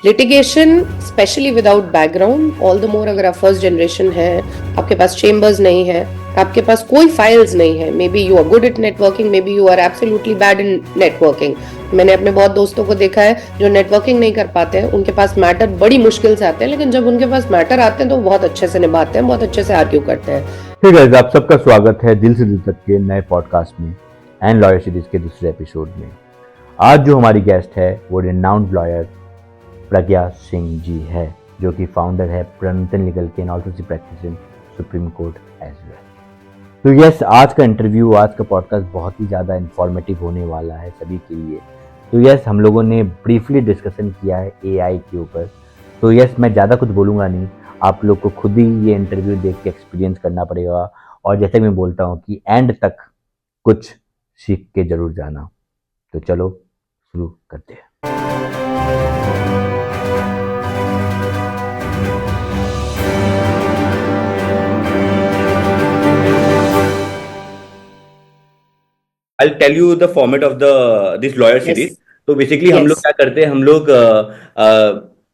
Litigation specially without background, all the more अगर आप first generation है, आपके पास चेम्बर्स नहीं है, आपके पास कोई फाइल्स नहीं है, may be you are good at networking, may be you are absolutely bad in networking. मैंने अपने बहुत दोस्तों को देखा है जो नेटवर्किंग नहीं कर पाते हैं, उनके पास मैटर बड़ी मुश्किल से आते हैं, लेकिन जब उनके पास मैटर आते हैं तो बहुत अच्छे से निभाते हैं, बहुत अच्छे से आर्ग्यू करते हैं। ठीक है, आप सबका स्वागत है दिल से दिल तक के नए पॉडकास्ट में एंड लॉयर सीरीज के दूसरे एपिसोड में। आज जो हमारी गेस्ट है वो रिनाउंड लॉयर प्रज्ञा सिंह जी है, जो कि फाउंडर है प्रणतन लीगल के and also she practice in supreme court as well. तो यस, आज का इंटरव्यू, आज का पॉडकास्ट बहुत ही ज़्यादा इंफॉर्मेटिव होने वाला है सभी के लिए। तो यस, हम लोगों ने ब्रीफली डिस्कशन किया है एआई के ऊपर। तो यस, मैं ज़्यादा कुछ बोलूँगा नहीं, आप लोग को खुद ही ये इंटरव्यू देख के एक्सपीरियंस करना पड़ेगा, और जैसे मैं बोलता हूँ कि एंड तक कुछ सीख के ज़रूर जाना। तो चलो शुरू करते हैं। I'll tell you the format of this lawyer series. Yes. तो बेसिकली हम लोग Yes. क्या करते हैं, हम लोग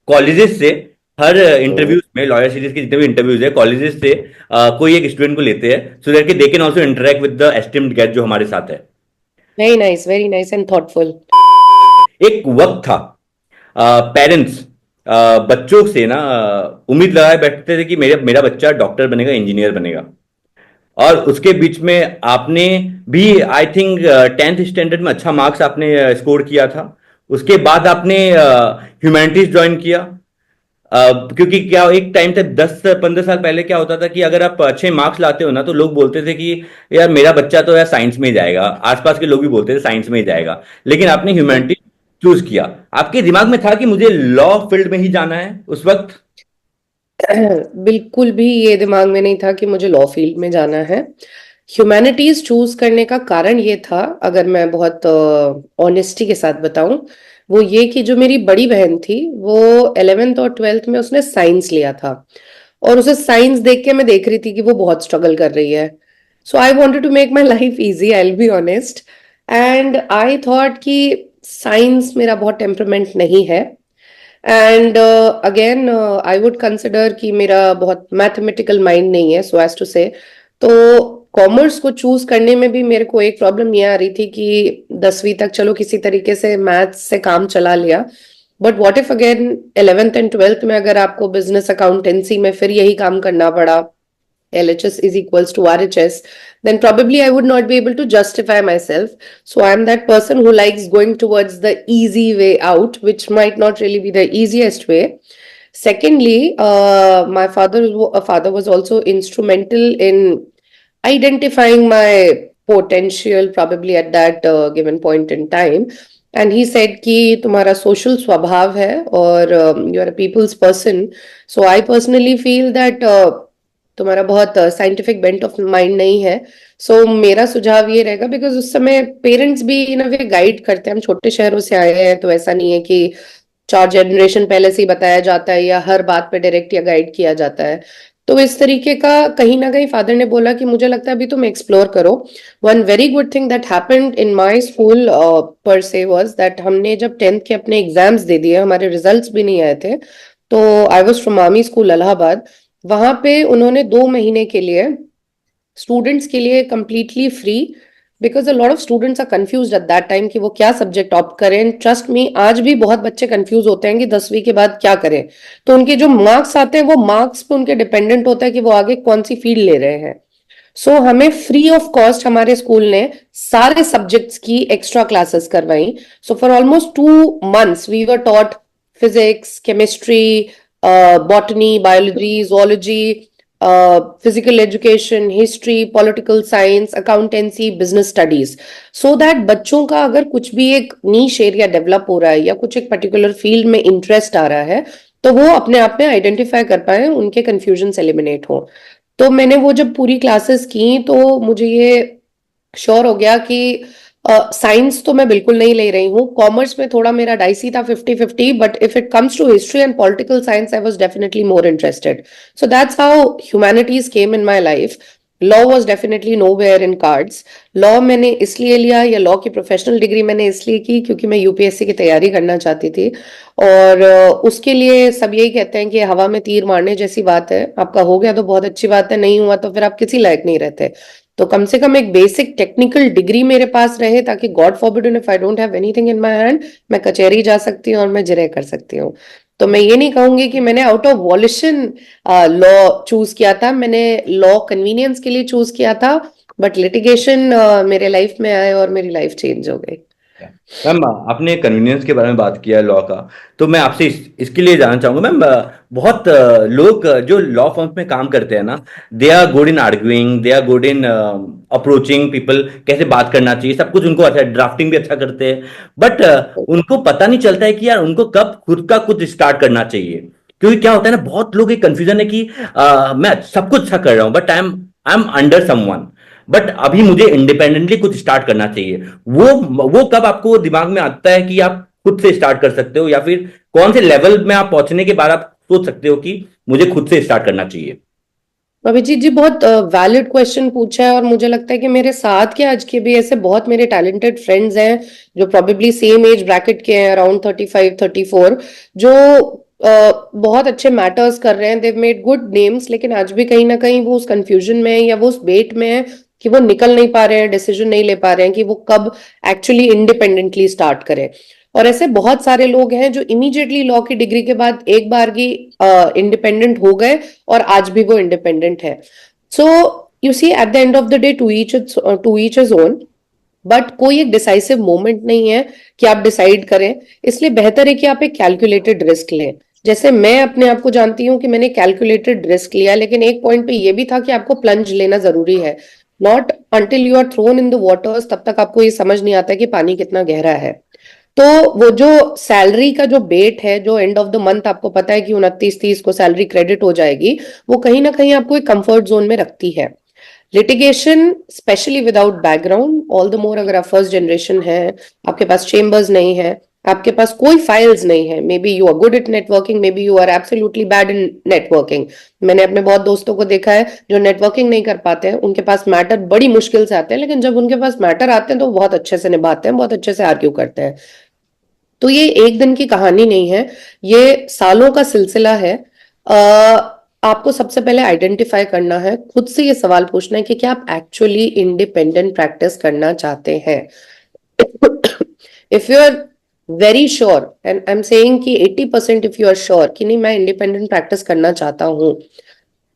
कॉलेजेस से हर इंटरव्यूज में, लॉयर सीरीज के जितने भी इंटरव्यूज है, कॉलेजेस से कोई एक स्टूडेंट को लेते हैं, so that they can also interact with the esteemed guest जो हमारे साथ है। Very nice and thoughtful. एक वक्त था पेरेंट्स बच्चों से ना उम्मीद लगाए बैठते थे कि मेरा बच्चा डॉक्टर बनेगा, इंजीनियर बनेगा, और उसके बीच में आपने भी आई थिंक 10th स्टैंडर्ड में अच्छा मार्क्स आपने स्कोर किया था। उसके बाद आपने ह्यूमैनिटीज ज्वाइन किया, क्योंकि क्या एक टाइम था 10-15 साल पहले क्या होता था कि अगर आप अच्छे मार्क्स लाते हो ना तो लोग बोलते थे कि यार मेरा बच्चा तो यार साइंस में ही जाएगा, आसपास के लोग भी बोलते थे साइंस में ही जाएगा, लेकिन आपने ह्यूमैनिटीज चूज किया। आपके दिमाग में था कि मुझे लॉ फील्ड में ही जाना है उस वक्त? बिल्कुल भी ये दिमाग में नहीं था कि मुझे लॉ फील्ड में जाना है। ह्यूमैनिटीज चूज करने का कारण ये था, अगर मैं बहुत ऑनेस्टी के साथ बताऊं, वो ये कि जो मेरी बड़ी बहन थी वो 11th और 12th में उसने साइंस लिया था, और उसे साइंस देख के मैं देख रही थी कि वो बहुत स्ट्रगल कर रही है। So I wanted to make my life easy, I will be honest, and I thought कि साइंस मेरा बहुत टेम्परामेंट नहीं है, and again I would consider कि मेरा बहुत मैथमेटिकल माइंड नहीं है, सो एज टू से। तो कॉमर्स को चूज करने में भी मेरे को एक प्रॉब्लम ये आ रही थी कि 10वीं तक चलो किसी तरीके से मैथ्स से काम चला लिया, but what if again 11th and 12th में अगर आपको बिजनेस अकाउंटेंसी में फिर यही काम करना पड़ा, LHS is equals to RHS, then probably I would not be able to justify myself. So I'm that person who likes going towards the easy way out, which might not really be the easiest way. Secondly, my father was also instrumental in identifying my potential probably at that given point in time. And he said कि तुम्हारा social स्वभाव है और you are a people's person. So I personally feel that तुम्हारा बहुत scientific bent of mind नहीं है। सो मेरा सुझाव ये रहेगा, बिकॉज उस समय पेरेंट्स भी इन अ वे गाइड करते हैं, हम छोटे शहरों से आए हैं तो ऐसा नहीं है कि 4 जनरेशन पहले से ही बताया जाता है या हर बात पे डायरेक्ट या गाइड किया जाता है। तो इस तरीके का कहीं ना कहीं फादर ने बोला कि मुझे लगता है अभी तुम एक्सप्लोर करो। One very good thing that happened in my school पर से वाज दैट हमने जब 10th के अपने एग्जाम्स दे दिए, हमारे रिजल्ट्स भी नहीं आए थे, तो I was from army school Allahabad. वहां पे उन्होंने 2 महीने के लिए स्टूडेंट्स के लिए completely free, because a lot of students are confuse at that time कि वो क्या सब्जेक्ट ऑप्ट करें। ट्रस्ट मी, आज भी बहुत बच्चे कंफ्यूज होते हैं कि 10वीं के बाद क्या करें, तो उनके जो मार्क्स आते हैं वो मार्क्स पे उनके डिपेंडेंट होता है कि वो आगे कौन सी फील्ड ले रहे हैं। सो हमें फ्री ऑफ कॉस्ट हमारे स्कूल ने सारे सब्जेक्ट्स की एक्स्ट्रा क्लासेस करवाई। So for almost 2 months we were taught physics, chemistry, botany, biology, zoology, physical education, history, political science, accountancy, business studies, so that बच्चों का अगर कुछ भी एक नीश एरिया डेवलप हो रहा है या कुछ एक पर्टिकुलर फील्ड में इंटरेस्ट आ रहा है तो वो अपने आप में आइडेंटिफाई कर पाए, उनके कंफ्यूजन एलिमिनेट हो। तो मैंने वो जब पूरी क्लासेस की तो मुझे ये श्योर हो गया कि साइंस तो मैं बिल्कुल नहीं ले रही हूँ। कॉमर्स में थोड़ा मेरा डाइसी था 50-50, but if it comes to history and political science I was definitely more interested. So that's how humanities came in my life. Law was definitely nowhere in cards. Law मैंने इसलिए लिया, या law की professional degree मैंने इसलिए की क्योंकि मैं यूपीएससी की तैयारी करना चाहती थी। और उसके लिए सब यही कहते हैं कि हवा में तीर मारने जैसी बात है, आपका हो गया तो बहुत अच्छी बात है, नहीं हुआ तो फिर आप किसी लायक नहीं रहते। तो कम से कम एक बेसिक टेक्निकल डिग्री मेरे पास रहे, ताकि God forbid if I don't have anything in my hand, मैं कचहरी जा सकती हूँ और मैं जिरह कर सकती हूँ। तो मैं ये नहीं कहूंगी कि मैंने आउट ऑफ वॉलिशन लॉ चूज किया था, मैंने लॉ कन्वीनियंस के लिए चूज किया था। बट लिटिगेशन मेरे लाइफ में आए और मेरी लाइफ चेंज हो गई। मैम, आपने कन्वीनियंस के बारे में बात किया लॉ का, तो मैं आपसे इसके लिए जानना चाहूंगा मैम। बहुत लोग जो लॉ फर्म्स में काम करते हैं ना, they are good in arguing, they are good in approaching people, कैसे बात करना चाहिए, सब कुछ उनको अच्छा, ड्राफ्टिंग भी अच्छा करते हैं। बट उनको पता नहीं चलता है कि यार उनको कब खुद का कुछ स्टार्ट करना चाहिए। क्योंकि क्या होता है ना, बहुत लोग एक कंफ्यूजन है कि मैं सब कुछ अच्छा कर रहा हूँ, but I am under someone, but अभी मुझे इंडिपेंडेंटली कुछ स्टार्ट करना चाहिए। वो कब आपको दिमाग में आता है कि आप खुद से स्टार्ट कर सकते हो, या फिर कौन से लेवल में आप पहुंचने के बाद आप सोच सकते हो कि मुझे खुद से स्टार्ट करना चाहिए? अभिजीत जी बहुत वैलिड क्वेश्चन पूछा है, और मुझे लगता है कि मेरे साथ के आज के भी ऐसे बहुत मेरे टैलेंटेड फ्रेंड्स हैं जो प्रोबेबली सेम एज ब्रैकेट के हैं, अराउंड 35-34, जो बहुत अच्छे मैटर्स कर रहे हैं, देव मेड गुड नेम्स, लेकिन आज भी कहीं ना कहीं वो उस कंफ्यूजन में है या वो उस बेट में है कि वो निकल नहीं पा रहे हैं, डिसीजन नहीं ले पा रहे हैं कि वो कब एक्चुअली इंडिपेंडेंटली स्टार्ट करें। और ऐसे बहुत सारे लोग हैं जो इमीडिएटली लॉ की डिग्री के बाद एक बार की इंडिपेंडेंट हो गए और आज भी वो इंडिपेंडेंट है। So you see at the end of the day to each is own. But कोई एक डिसाइसिव मोमेंट नहीं है कि आप डिसाइड करें, इसलिए बेहतर है कि आप एक कैलकुलेटेड रिस्क लें। जैसे मैं अपने आप को जानती हूँ कि मैंने कैलकुलेटेड रिस्क लिया, लेकिन एक पॉइंट पे ये भी था कि आपको प्लंज लेना जरूरी है। Not until you are thrown in the waters, तब तक आपको ये समझ नहीं आता कि पानी कितना गहरा है। तो वो जो सैलरी का जो बेट है, जो एंड ऑफ द मंथ आपको पता है कि 29-30 को सैलरी क्रेडिट हो जाएगी, वो कहीं ना कहीं आपको एक कंफर्ट जोन में रखती है। Litigation specially without background, all the more अगर आप फर्स्ट जनरेशन है, आपके पास चेम्बर्स नहीं है, आपके पास कोई फाइल्स नहीं है, may be you are good at networking, may be you are absolutely bad in networking. मैंने अपने बहुत दोस्तों को देखा है जो नेटवर्किंग नहीं कर पाते हैं, उनके पास मैटर बड़ी मुश्किल से आते हैं, लेकिन जब उनके पास मैटर आते हैं तो वो बहुत अच्छे से निभाते हैं, बहुत अच्छे से आर्ग्यू करते हैं। तो ये एक दिन की कहानी नहीं है, ये सालों का सिलसिला है। आपको सबसे पहले आइडेंटिफाई करना है, खुद से ये सवाल पूछना है कि क्या आप एक्चुअली इंडिपेंडेंट प्रैक्टिस करना चाहते हैं। If you are very sure, and I am saying कि 80% इफ यू आर श्योर कि नहीं मैं इंडिपेंडेंट प्रैक्टिस करना चाहता हूं,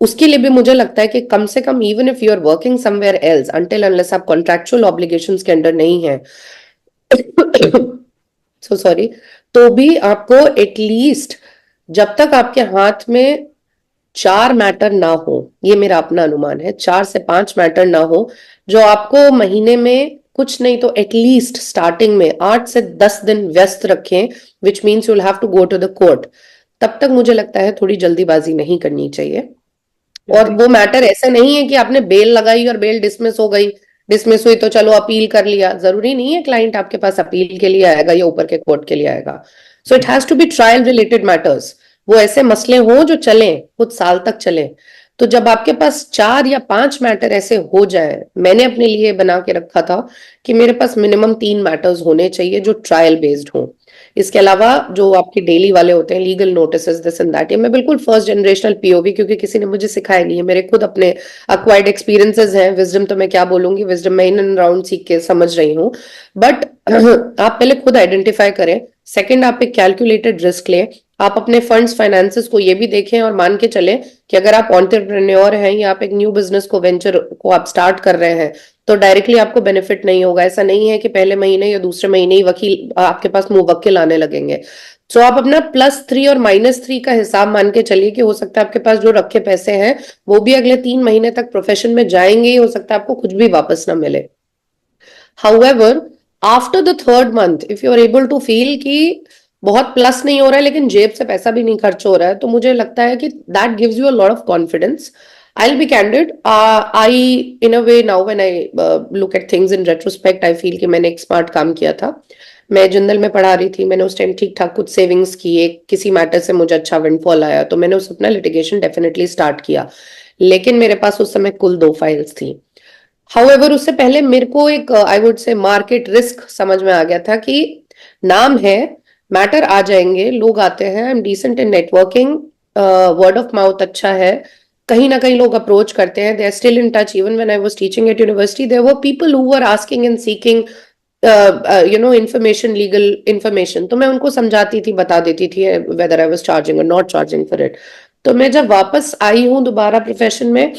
उसके लिए भी मुझे लगता है कि कम से कम even if you are working somewhere else, until unless आप कॉन्ट्रैक्चुअल ऑब्लिगेशंस के अंडर नहीं है, सो सॉरी, तो भी आपको एटलीस्ट जब तक आपके हाथ में 4 मैटर ना हो, ये मेरा अपना अनुमान है, 4 से 5 मैटर ना हो जो आपको महीने में कुछ नहीं तो एटलीस्ट स्टार्टिंग में 8 से 10 दिन व्यस्त रखें, which means you will have to go to the court, तब तक मुझे लगता है थोड़ी जल्दीबाजी नहीं करनी चाहिए। और वो मैटर ऐसे नहीं है कि आपने बेल लगाई और बेल डिसमिस हो गई, डिसमिस हुई तो चलो अपील कर लिया, जरूरी नहीं है क्लाइंट आपके पास अपील के लिए आएगा या ऊपर के कोर्ट के लिए आएगा। So it has to be trial related matters, वो ऐसे मसले हों जो चलें, कुछ साल तक चलें। तो जब आपके पास 4 या 5 मैटर ऐसे हो जाए, मैंने अपने लिए बना के रखा था कि मेरे पास मिनिमम 3 मैटर्स होने चाहिए जो ट्रायल बेस्ड हों। इसके अलावा जो आपके डेली वाले होते हैं, legal notices, this and that, ये मैं बिल्कुल फर्स्ट जनरेशनल पीओवी, क्योंकि किसी ने मुझे सिखाया नहीं है, मेरे खुद अपने अक्वायर्ड एक्सपीरियंसेस हैं। विजडम तो मैं क्या बोलूंगी, विजडम मैं इन एंड राउंड सीख के समझ रही हूँ। बट आप पहले खुद आइडेंटिफाई करें, सेकंड आप एक कैलकुलेटेड रिस्क लें, आप अपने फंड्स फाइनेंसेस को ये भी देखें और मान के चलें कि अगर आप एंटरप्रेन्योर हैं या आप एक न्यू बिजनेस को वेंचर को आप स्टार्ट कर रहे हैं, तो डायरेक्टली आपको बेनिफिट नहीं होगा। ऐसा नहीं है कि पहले महीने या दूसरे महीने ही वकील आपके पास मुवक्किल आने लगेंगे। सो आप अपना +3 और -3 का हिसाब मान के चलिए कि हो सकता है आपके पास जो रखे पैसे हैं वो भी अगले 3 महीने तक प्रोफेशन में जाएंगे ही, हो सकता है आपको कुछ भी वापस ना मिले। However, after the third month if you are able to feel कि बहुत प्लस नहीं हो रहा है लेकिन जेब से पैसा भी नहीं खर्च हो रहा है, तो मुझे लगता है कि that gives you a lot of confidence. I'll be candid. I, in a way, now when I look at things in retrospect, I feel कि मैंने एक स्मार्ट काम किया था। मैं जिंदल में पढ़ा रही थी, मैंने उस टाइम ठीक ठाक कुछ सेविंग्स की, एक किसी मैटर से मुझे अच्छा विंडफॉल आया तो मैंने उस अपना लिटिगेशन डेफिनेटली स्टार्ट किया। लेकिन मेरे पास उस समय कुल 2 फाइल्स थी। हाउएवर उससे पहले मेरे को एक I would say market risk समझ में आ गया था कि नाम है, मैटर आ जाएंगे, लोग आते हैं, I am decent in networking, word of mouth अच्छा है, कहीं ना कहीं लोग अप्रोच करते हैं, they are still in touch. Even when I was teaching at university there were people who were asking and seeking information, legal information, तो मैं उनको समझाती थी, बता देती थी वेदर आई वाज चार्जिंग और नॉट चार्जिंग फॉर इट। तो मैं जब वापस आई हूँ दोबारा प्रोफेशन में,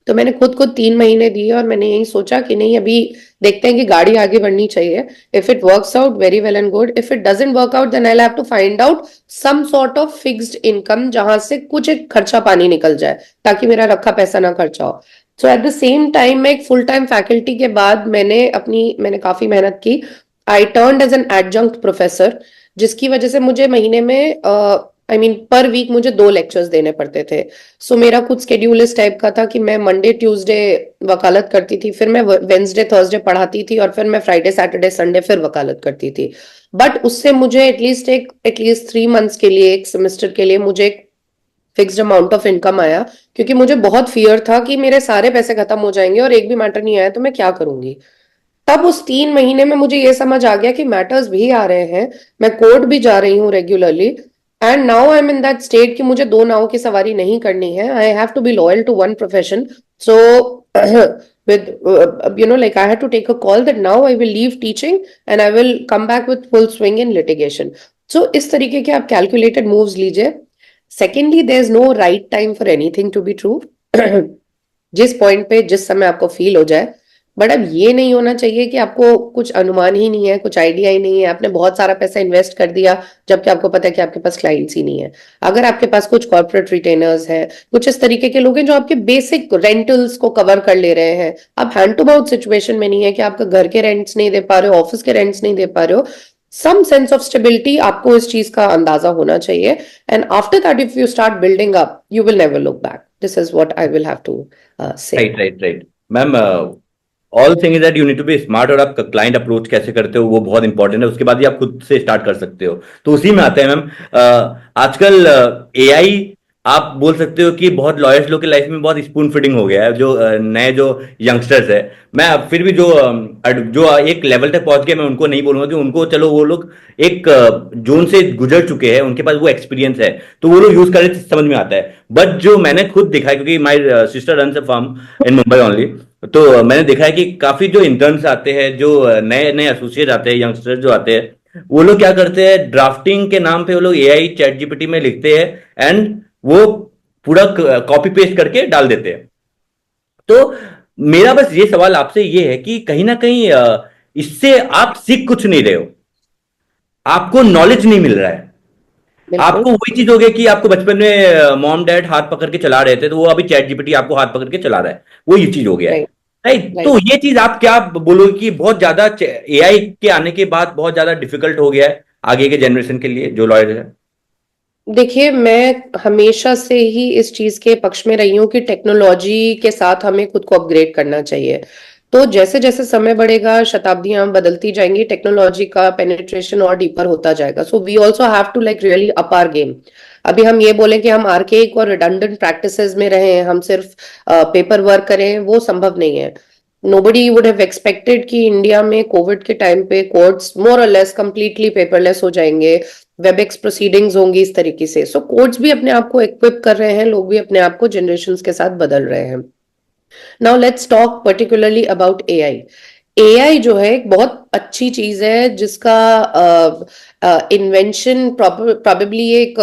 तो मैंने खुद को 3 महीने दिए और मैंने यही सोचा कि नहीं, अभी देखते हैं कि गाड़ी आगे बढ़नी चाहिए। If it works out very well and good, if it doesn't work out then I have to find out some sort of fixed income जहां से कुछ एक खर्चा पानी निकल जाए, ताकि मेरा रखा पैसा ना खर्चा हो। सो एट द सेम टाइम मैं एक फुल टाइम फैकल्टी के बाद मैंने काफी मेहनत की। I turned as an adjunct professor, जिसकी वजह से मुझे महीने में पर वीक मुझे 2 लेक्चर्स देने पड़ते थे। सो मेरा कुछ स्केड्यूल इस टाइप का था कि मैं मंडे ट्यूसडे वकालत करती थी, फिर मैं वेंसडे थर्सडे पढ़ाती थी, और फिर मैं फ्राइडे सैटरडे संडे फिर वकालत करती थी। बट उससे मुझे एटलीस्ट 3 मंथ्स के लिए, एक सेमेस्टर के लिए मुझे एक फिक्स्ड अमाउंट ऑफ इनकम आया, क्योंकि मुझे बहुत फियर था कि मेरे सारे पैसे खत्म हो जाएंगे और एक भी मैटर नहीं आया तो मैं क्या करूंगी। तब उस 3 महीने में मुझे ये समझ आ गया कि मैटर्स भी आ रहे हैं, मैं कोर्ट भी जा रही हूँ regularly, and now I am in that state कि मुझे 2 नाव की सवारी नहीं करनी है। I have to be loyal to one profession. So with like I had to take a call that now I will leave teaching and I will come back with full swing in litigation. So इस तरीके के आप calculated moves लीजिए। Secondly, there is no right time for anything to be true. जिस point पे जिस समय आपको फील हो जाए। बट अब ये नहीं होना चाहिए कि आपको कुछ अनुमान ही नहीं है, कुछ आइडिया ही नहीं है, आपने बहुत सारा पैसा इन्वेस्ट कर दिया जबकि आपको पता है कि आपके पास क्लाइंट्स ही नहीं है। अगर आपके पास कुछ कॉर्पोरेट रिटेनर्स हैं, कुछ इस तरीके के लोग हैं जो आपके बेसिक रेंटल्स को कवर कर ले रहे हैं, आप हैंड टू माउथ सिचुएशन में नहीं है कि आपका घर के रेंट्स नहीं दे पा रहे हो, ऑफिस के रेंट्स नहीं दे पा रहे हो, सम सेंस ऑफ स्टेबिलिटी आपको इस चीज का अंदाजा होना चाहिए। And after that if you start building up you will never look back. This is what I will have to say. Right ma'am, all thing is that you need to be smart, और आप client approach कैसे करते हो वो बहुत important है, उसके बाद ही आप खुद से स्टार्ट कर सकते हो। तो उसी में आते हैं मैम, आजकल एआई आप बोल सकते हो कि बहुत लॉयर्स लोग की लाइफ में बहुत स्पून फीडिंग हो गया है, जो नए जो यंगस्टर्स है। मैं अब फिर भी जो एक लेवल तक पहुंच गए, मैं उनको नहीं बोलूंगा कि उनको, चलो वो लोग एक जोन से गुजर चुके हैं, उनके पास वो एक्सपीरियंस है तो वो लोग यूज करें समझ में आता है। बट जो मैंने खुद देखा है, क्योंकि my sister runs a firm in Mumbai only, तो मैंने देखा है कि काफी जो इंटर्न्स आते हैं, जो नए नए एसोसिएट आते हैं, यंगस्टर जो आते हैं, वो लोग क्या करते हैं, ड्राफ्टिंग के नाम पे वो लोग एआई चैट जीपीटी में लिखते हैं एंड वो पूरा कॉपी पेस्ट करके डाल देते हैं। तो मेरा बस ये सवाल आपसे ये है कि कहीं ना कहीं इससे आप सीख कुछ नहीं रहे हो, आपको नॉलेज नहीं मिल रहा है। बिल्कुल आपको वही चीज हो गया कि आपको बचपन में मॉम डैड हाथ पकड़ के चला रहे थे, तो वो अभी चैट जीपीटी आपको हाथ पकड़ के चला रहा है, वो ये चीज हो गया है। राइट राइट, तो राइट। ये चीज आप क्या बोलोगे कि बहुत ज्यादा एआई के आने के बाद बहुत ज्यादा डिफिकल्ट हो गया है आगे के जनरेशन के लिए जो लॉयर है? देखिए, मैं हमेशा से ही इस चीज के पक्ष में रही हूँ कि टेक्नोलॉजी के साथ हमें खुद को अपग्रेड करना चाहिए। तो जैसे जैसे समय बढ़ेगा, शताब्दियां बदलती जाएंगी, टेक्नोलॉजी का पेनिट्रेशन और डीपर होता जाएगा। So we also have to like really up our game. अभी हम ये बोलें कि हम आर्केइक और रिडंडेंट प्रैक्टिसेस में रहें, हम सिर्फ पेपर वर्क करें, वो संभव नहीं है। नोबडी वुड हैव एक्सपेक्टेड कि इंडिया में कोविड के टाइम पे कोर्ट्स मोर और लेस कंप्लीटली पेपरलेस हो जाएंगे, वेबएक्स प्रोसीडिंग्स होंगी इस तरीके से। सो कोर्ट्स भी अपने आप को इक्विप कर रहे हैं, लोग भी अपने आप को जनरेशन्स के साथ बदल रहे हैं। Now let's talk particularly about AI. AI जो है एक बहुत अच्छी चीज है, जिसका इन्वेंशन प्रॉबेबली एक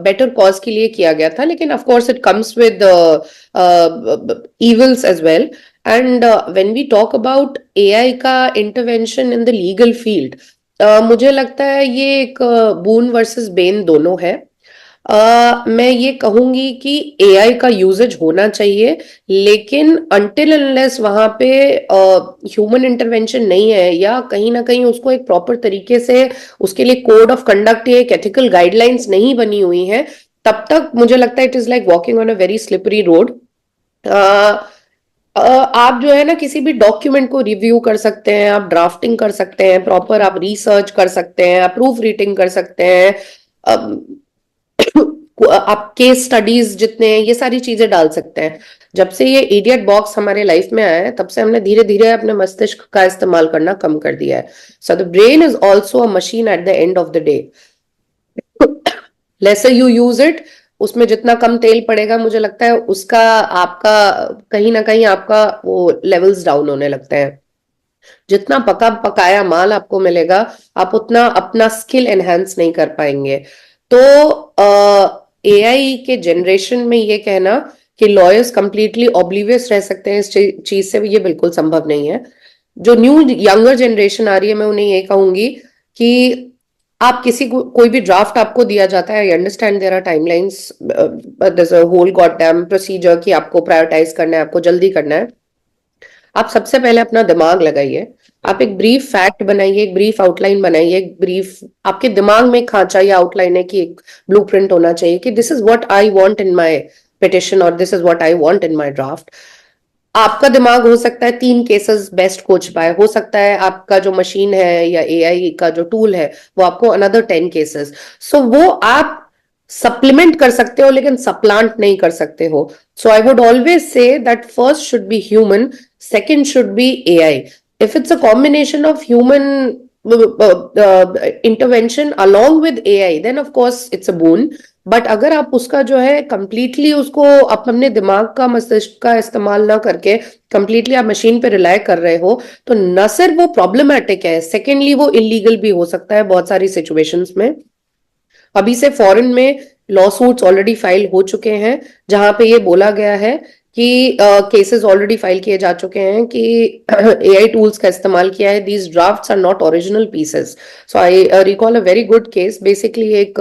बेटर कॉज के लिए किया गया था, लेकिन of course it comes with evils as well. And when we talk about AI का intervention in the legal field, मुझे लगता है ये एक बून वर्सेस बेन दोनों है। मैं ये कहूंगी कि एआई का यूजेज होना चाहिए, लेकिन अनटिल अनलेस वहां पे ह्यूमन इंटरवेंशन नहीं है, या कहीं ना कहीं उसको एक प्रॉपर तरीके से उसके लिए कोड ऑफ कंडक्ट या एक एथिकल गाइडलाइंस नहीं बनी हुई है, तब तक मुझे लगता है it is like walking on a very slippery road. आप जो है ना किसी भी डॉक्यूमेंट को रिव्यू कर सकते हैं, आप ड्राफ्टिंग कर सकते हैं, प्रॉपर आप रिसर्च कर सकते हैं, आप प्रूफ रीडिंग कर सकते हैं, आप केस स्टडीज जितने हैं ये सारी चीजें डाल सकते हैं। जब से ये इडियट बॉक्स हमारे लाइफ में आया है तब से हमने धीरे धीरे अपने मस्तिष्क का इस्तेमाल करना कम कर दिया है। So the brain is also a machine eight the end of the day. Laser you use it, उसमें जितना कम तेल पड़ेगा मुझे लगता है उसका आपका कहीं ना कहीं आपका वो लेवल्स डाउन होने लगते हैं। जितना पका पकाया माल आपको मिलेगा आप उतना अपना स्किल एनहांस नहीं कर पाएंगे। तो एआई के जनरेशन में ये कहना कि लॉयर्स कंप्लीटली ऑब्लिवियस रह सकते हैं इस चीज से, ये बिल्कुल संभव नहीं है। जो न्यू यंगर जनरेशन आ रही है मैं उन्हें ये कहूंगी कि आप किसी को कोई भी ड्राफ्ट आपको दिया जाता है, I understand there are timelines, there a whole god damn procedure कि आपको प्रायोरिटाइज करना है, आपको जल्दी करना है। आप सबसे पहले अपना दिमाग लगाइए, आप एक ब्रीफ फैक्ट बनाइए, एक ब्रीफ आउटलाइन बनाइए, एक ब्रीफ आपके दिमाग में एक खांचा या आउटलाइन है कि एक ब्लूप्रिंट होना चाहिए कि this is what I want in my petition और this is what I want in my draft. आपका दिमाग हो सकता है 3 केसेस बेस्ट खोज पाए, हो सकता है आपका जो मशीन है या एआई का जो टूल है वो आपको अनदर 10 केसेस। सो वो आप सप्लीमेंट कर सकते हो लेकिन सप्लांट नहीं कर सकते हो। So I would always say that first should be human, second should be AI. if it's a combination of human intervention along with AI, then of course it's a boon. But अगर आप उसका जो है completely उसको अपने दिमाग का मस्तिष्क का इस्तेमाल ना करके कंप्लीटली आप मशीन पे रिलाय कर रहे हो तो न सिर्फ वो प्रॉब्लमैटिक है, सेकेंडली वो इलीगल भी हो सकता है बहुत सारी सिचुएशंस में। अभी से फॉरेन में लॉ सूट्स ऑलरेडी फाइल हो चुके हैं जहां पे ये बोला गया है कि केसेस ऑलरेडी फाइल किए जा चुके हैं कि एआई टूल्स का इस्तेमाल किया है, these drafts are not original pieces. So I recall a very good case. Basically एक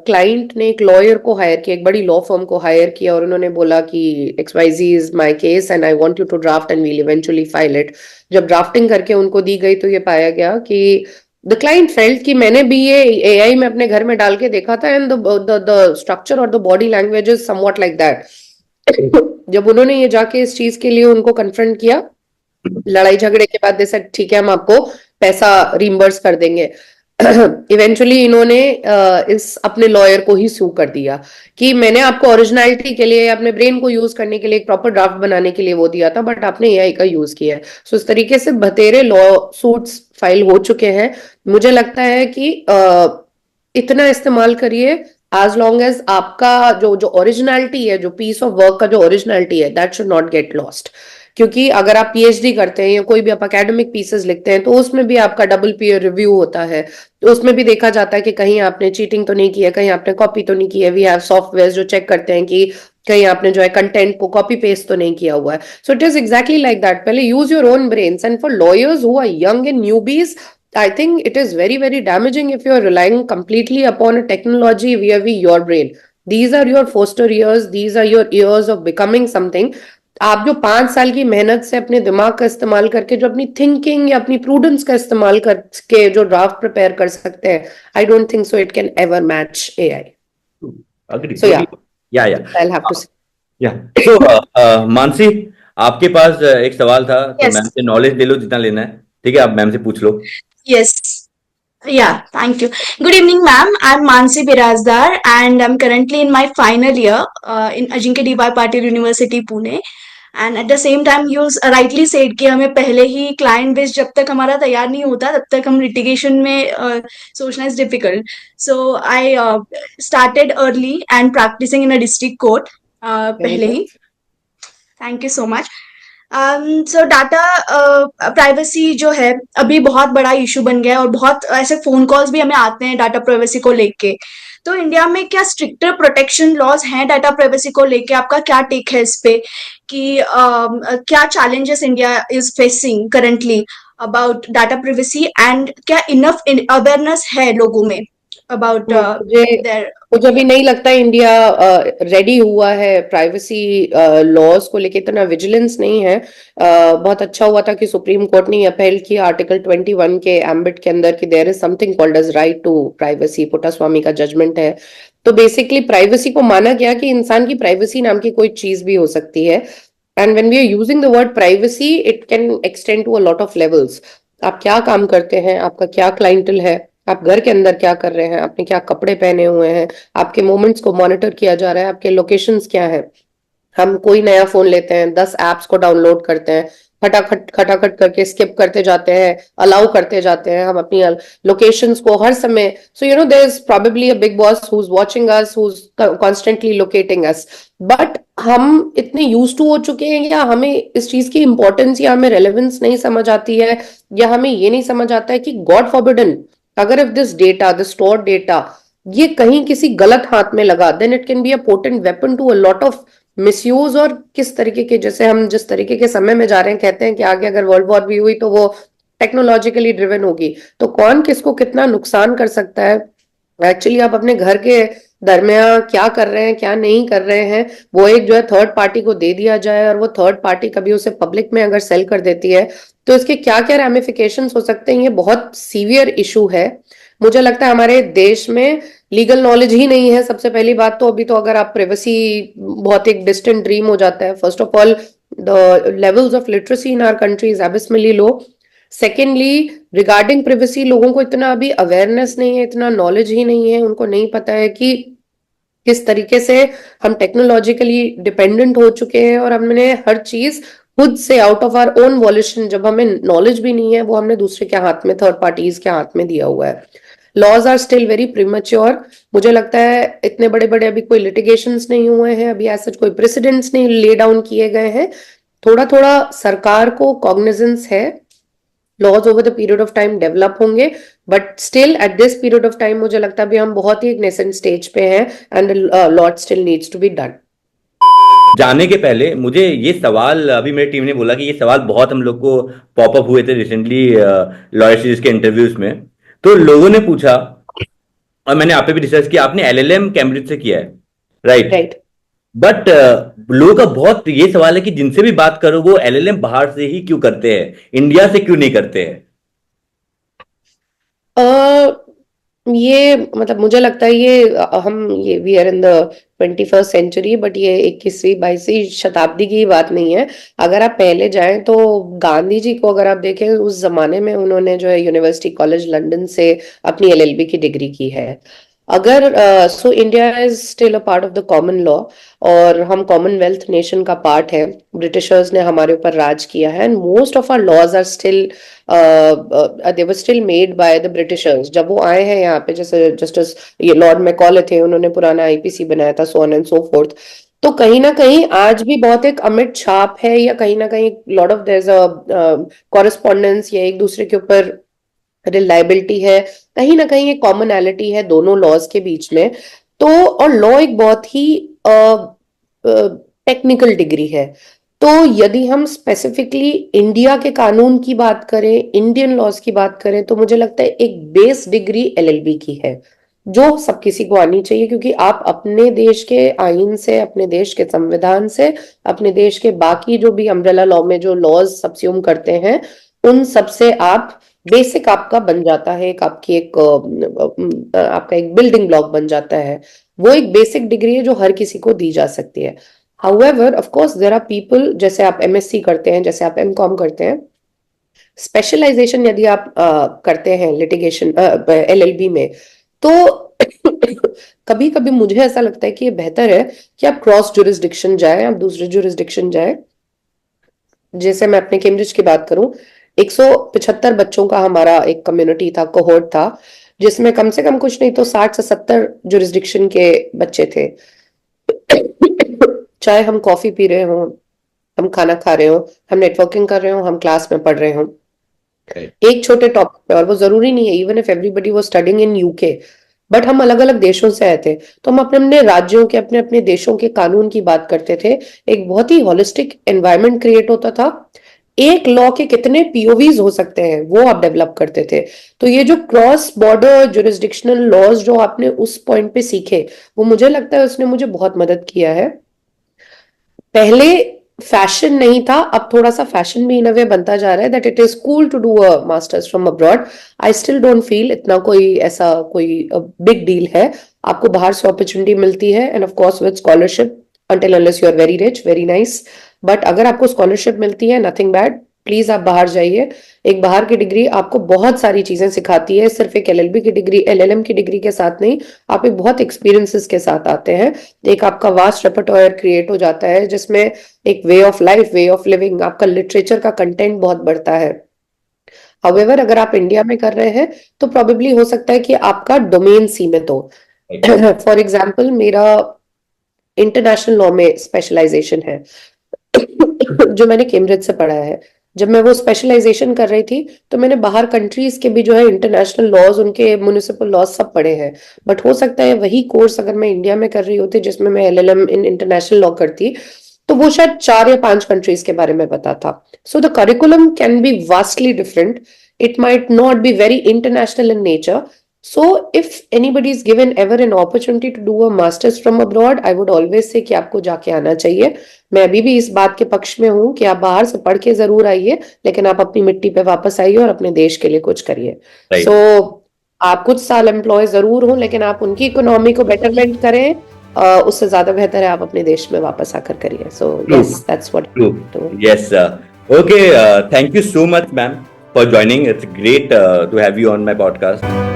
क्लाइंट ने एक लॉयर को हायर किया, एक बड़ी लॉ फर्म को हायर किया और उन्होंने बोला कि XYZ is my case and I want you to draft and we'll eventually file it. जब ड्राफ्टिंग करके उनको दी गई तो ये पाया गया कि द क्लाइंट फेल्ट कि मैंने भी ये एआई में अपने घर में डाल के देखा था एंड द स्ट्रक्चर और the body language is somewhat like that. जब उन्होंने ये जाके इस चीज के लिए उनको कन्फ्रंट किया, लड़ाई झगड़े के बाद जैसे ठीक है हम आपको पैसा रिम्बर्स कर देंगे। इवेंचुअली इन्होंने इस अपने लॉयर को ही सू कर दिया कि मैंने आपको ओरिजिनलिटी के लिए अपने ब्रेन को यूज करने के लिए एक प्रॉपर ड्राफ्ट बनाने के लिए वो दिया था बट आपने एआई का यूज किया है। सो इस तरीके से बतेरे लॉ सूट्स फाइल हो चुके हैं। मुझे लगता है कि इतना इस्तेमाल करिए एज लॉन्ग एज आपका जो जो ओरिजिनलिटी है, जो पीस ऑफ वर्क का जो ओरिजिनलिटी है that should not get lost. क्योंकि अगर आप पीएचडी करते हैं या कोई भी आप एकेडमिक पीसेस लिखते हैं तो उसमें भी आपका डबल पीयर रिव्यू होता है, तो उसमें भी देखा जाता है कि कहीं आपने चीटिंग तो नहीं की है, कहीं आपने कॉपी तो नहीं की है। वी हैव सॉफ्टवेयर जो चेक करते हैं कि कहीं आपने जो है कंटेंट को कॉपी पेस्ट तो नहीं किया हुआ है। So it is exactly like that. पहले use your own brains and for lawyers who are young and newbies I think it is very, very damaging if you are relying completely upon a technology vis-a-vis your brain. These are your foster years, these are your years of becoming something. आप जो 5 साल की मेहनत से अपने दिमाग का इस्तेमाल करके जो अपनी थिंकिंग या अपनी प्रूडेंस का इस्तेमाल करके जो ड्राफ्ट प्रिपेयर कर सकते हैं, I don't think so it can ever match AI. Agree, So yeah, yeah. I'll have to say. Yeah. So, Mansi, आपके पास एक सवाल था तो Yes. मैम से नॉलेज ले लो जितना लेना है, ठीक है? आप मैम से पूछ लो। Yes. Yeah, thank you. Good evening, ma'am. I'm Mansi Birazdar and I'm currently in my final year in Ajinkya D.Y. Patil University, Pune. And at the same time, you rightly said कि हमें पहले ही client base जब तक हमारा तैयार नहीं होता तब तक हम litigation में सोचना is difficult. So I started early and practicing in a district court पहले ही. Thank you so much. So data privacy जो है अभी बहुत बड़ा इशू बन गया है और बहुत ऐसे फोन कॉल्स भी हमें आते हैं डाटा प्राइवेसी को लेके। तो इंडिया में क्या स्ट्रिक्टर प्रोटेक्शन लॉज हैं डाटा प्राइवेसी को लेके? आपका क्या टेक है इस पे कि क्या challenges India is facing currently about data privacy and क्या इनफ अवेयरनेस है लोगों में अबाउट देयर? मुझे अभी नहीं लगता इंडिया रेडी हुआ है प्राइवेसी लॉज को लेके, इतना विजिलेंस नहीं है। बहुत अच्छा हुआ था कि सुप्रीम कोर्ट ने अपील की आर्टिकल 21 के एम्बिट के अंदर कि there is something called as right to privacy. Puttaswamy का जजमेंट है। तो बेसिकली प्राइवेसी को माना गया कि इंसान की प्राइवेसी नाम की कोई चीज भी हो सकती है। And when we are using the word privacy it can extend to a lot of levels. आप क्या काम करते हैं, आपका क्या क्लाइंटल है, आप घर के अंदर क्या कर रहे हैं, आपने क्या कपड़े पहने हुए हैं, आपके मोमेंट्स को मॉनिटर किया जा रहा है, आपके लोकेशंस क्या है। हम कोई नया फोन लेते हैं, 10 एप्स को डाउनलोड करते हैं, खटाखट खटाखट करके स्किप करते जाते हैं, अलाउ करते जाते हैं हम अपनी लोकेशंस को हर समय। So you know there is probably a big boss who is watching us, who is constantly locating us, but हम इतने यूज टू हो चुके हैं, या हमें इस चीज की इंपॉर्टेंस या हमें रेलेवेंस नहीं समझ आती है, या हमें ये नहीं समझ आता है कि गॉड फॉरबिडन, अगर if this data, this stored data, ये कहीं किसी गलत हाथ में लगा, then it can be a potent weapon to a lot of misuse. और किस तरीके के, जैसे हम जिस तरीके के समय में जा रहे हैं, कहते हैं कि आगे अगर वर्ल्ड वॉर भी हुई तो वो टेक्नोलॉजिकली ड्रिवन होगी, तो कौन किसको कितना नुकसान कर सकता है। एक्चुअली आप अपने घर के दरमियान क्या कर रहे हैं, क्या नहीं कर रहे हैं, वो एक जो है थर्ड पार्टी को दे दिया जाए, और वो थर्ड पार्टी कभी उसे पब्लिक में अगर सेल कर देती है, तो इसके क्या क्या रैमिफिकेशंस हो सकते हैं। ये बहुत सीवियर इशू है। मुझे लगता है हमारे देश में लीगल नॉलेज ही नहीं है, सबसे पहली बात तो। अभी तो अगर आप प्रिवेसी, बहुत एक डिस्टेंट ड्रीम हो जाता है। First of all, the levels of literacy in our country is abysmally low. Secondly, regarding privacy लोगों को इतना अभी अवेयरनेस नहीं है, इतना नॉलेज ही नहीं है, उनको नहीं पता है कि किस तरीके से हम टेक्नोलॉजिकली डिपेंडेंट हो चुके हैं, और हमने हर चीज खुद से out of our own volition, जब हमें नॉलेज भी नहीं है, वो हमने दूसरे के हाथ में, थर्ड पार्टीज के हाथ में दिया हुआ है। Laws are still very premature. मुझे लगता है इतने बड़े बड़े अभी कोई लिटिगेशंस नहीं हुए हैं, अभी ऐसा कोई प्रेसिडेंट्स नहीं ले डाउन किए गए हैं। थोड़ा थोड़ा सरकार को कॉग्निजेंस है, laws over the period of time develop होंगे, but still at this period of time मुझे लगता है अभी हम बहुत ही एक नेसेंट स्टेज पे हैं, and lot still needs to be done. जाने के पहले मुझे ये सवाल, अभी मेरी टीम ने बोला कि ये सवाल बहुत हम लोग को पॉपअप हुए थे रिसेंटली लॉयर सीरीज के इंटरव्यूज में। तो लोगों ने पूछा, और मैंने आप पे भी रिसर्च किया, आपने एलएलएम कैम्ब्रिज से किया है, राइट? राइट। बट लोगों का बहुत ये सवाल है कि जिनसे भी बात करो वो एलएलएम बाहर से ही क्यों करते हैं, इंडिया से क्यों नहीं करते हैं? ये मतलब मुझे लगता है ये हम ये we are in the 21st century, but ये 21वीं 22वीं शताब्दी की बात नहीं है। अगर आप पहले जाएं तो गांधी जी को अगर आप देखें, उस जमाने में उन्होंने जो है यूनिवर्सिटी कॉलेज लंदन से अपनी एलएलबी की डिग्री की है। अगर so India is still a part of the common law, और हम कॉमनवेल्थ नेशन का पार्ट है। ब्रिटिशर्स ने हमारे ऊपर राज किया है, and most of our laws are still they were still made by the Britishers. जब वो आए हैं यहाँ पे, जैसे जस्टिस ये लॉर्ड मैकॉले थे, उन्होंने पुराना आईपीसी बनाया था, so on and so fourth. तो कहीं ना कहीं आज भी बहुत एक अमिट छाप है, या कहीं ना कहीं lot of their is a correspondence, या एक दूसरे के ऊपर रिलायबिलिटी है, कहीं ना कहीं एक कॉमनैलिटी है दोनों लॉज के बीच में। तो और लॉ एक बहुत ही टेक्निकल डिग्री है। तो यदि हम स्पेसिफिकली इंडिया के कानून की बात करें, इंडियन लॉज की बात करें, तो मुझे लगता है एक बेस डिग्री एलएलबी की है, जो सब किसी को आनी चाहिए, क्योंकि आप अपने देश के आईन से, अपने देश के संविधान से, अपने देश के बाकी जो भी अम्ब्रेला लॉ में जो लॉज सब्स्यूम करते हैं, उन सब से आप बेसिक आपका बन जाता है, एक आपकी एक आपका एक बिल्डिंग ब्लॉक बन जाता है। वो एक बेसिक डिग्री है जो हर किसी को दी जा सकती है। However of course there are people, जैसे आप एमएससी करते हैं, जैसे आप एमकॉम करते हैं, स्पेशलाइजेशन यदि आप करते हैं लिटिगेशन एलएलबी में, तो कभी कभी मुझे ऐसा लगता है कि ये बेहतर है कि आप क्रॉस जुरिस्डिक्शन जाए, आप दूसरे जुरिस्डिक्शन जाए। जैसे मैं अपने कैम्ब्रिज की बात करूं, 175 बच्चों का हमारा एक कम्युनिटी था, कोहोर्ट था, जिसमें कम से कम कुछ नहीं तो 60 से 70 जुरिस्डिक्शन के बच्चे थे। चाहे हम कॉफी पी रहे हो, हम खाना खा रहे हो, हम नेटवर्किंग कर रहे हो, हम क्लास में पढ़ रहे हो, एक छोटे टॉपिक पे, और वो जरूरी नहीं है even if everybody was studying in UK, but हम अलग अलग देशों से आए थे, तो हम अपने अपने राज्यों के, अपने अपने देशों के कानून की बात करते थे। एक बहुत ही होलिस्टिक एनवायरनमेंट क्रिएट होता था। एक लॉ के कितने पीओवीज हो सकते हैं वो आप डेवलप करते थे। तो ये जो क्रॉस बॉर्डर जुरिस्डिक्शनल लॉज जो आपने उस पॉइंट पे सीखे, वो मुझे लगता है उसने मुझे बहुत मदद किया है। पहले फैशन नहीं था, अब थोड़ा सा फैशन भी इन अ वे बनता जा रहा है that it is cool to do a masters from abroad. I still don't feel इतना कोई ऐसा कोई बिग डील है। आपको बाहर से अपॉर्चुनिटी मिलती है, end of course with scholarship, until unless you are very rich, very nice, but अगर आपको स्कॉलरशिप मिलती है, नथिंग बैड। प्लीज आप बाहर जाइए। एक बाहर की डिग्री आपको बहुत सारी चीजें सिखाती है, सिर्फ एक एलएलबी की डिग्री, एलएलएम की डिग्री के साथ नहीं, आप एक बहुत एक्सपीरियंसेस के साथ आते हैं। एक आपका वास्ट रेpertoire क्रिएट हो जाता है, जिसमें एक way of life, way of living, आपका लिटरेचर का कंटेंट बहुत बढ़ता है। हाउएवर अगर आप इंडिया में कर रहे हैं तो प्रोबेबली हो सकता है कि आपका डोमेन सीमित हो। फॉर एग्जाम्पल मेरा इंटरनेशनल लॉ में स्पेशलाइजेशन है जो मैंने कैम्ब्रिज से पढ़ा है। जब मैं वो स्पेशलाइजेशन कर रही थी तो मैंने बाहर कंट्रीज के भी जो है इंटरनेशनल लॉज, उनके म्युनिसिपल लॉज सब पढ़े हैं। बट हो सकता है वही कोर्स अगर मैं इंडिया में कर रही होती, जिसमें मैं एलएलएम इन इंटरनेशनल लॉ करती, तो वो शायद 4 या 5 कंट्रीज के बारे में पता था। So the curriculum can be vastly different, it might not be very international in nature. So if anybody is given ever an opportunity to do a master's from abroad, I would always say कि आपको जाके आना चाहिए। मैं अभी भी इस बात के पक्ष में हूँ कि आप बाहर से पढ़ के जरूर आइए, लेकिन आप अपनी मिट्टी पे वापस आइए और अपने देश के लिए कुछ करिए। Right. So आप कुछ साल एम्प्लॉय जरूर हो, लेकिन आप उनकी इकोनॉमी को बेटरमेंट करें, उससे ज्यादा बेहतर है आप अपने देश में वापस आकर करिए। So yes, that's what True. Yes. Okay. Thank you so much, ma'am, for joining. It's great to have you on my podcast.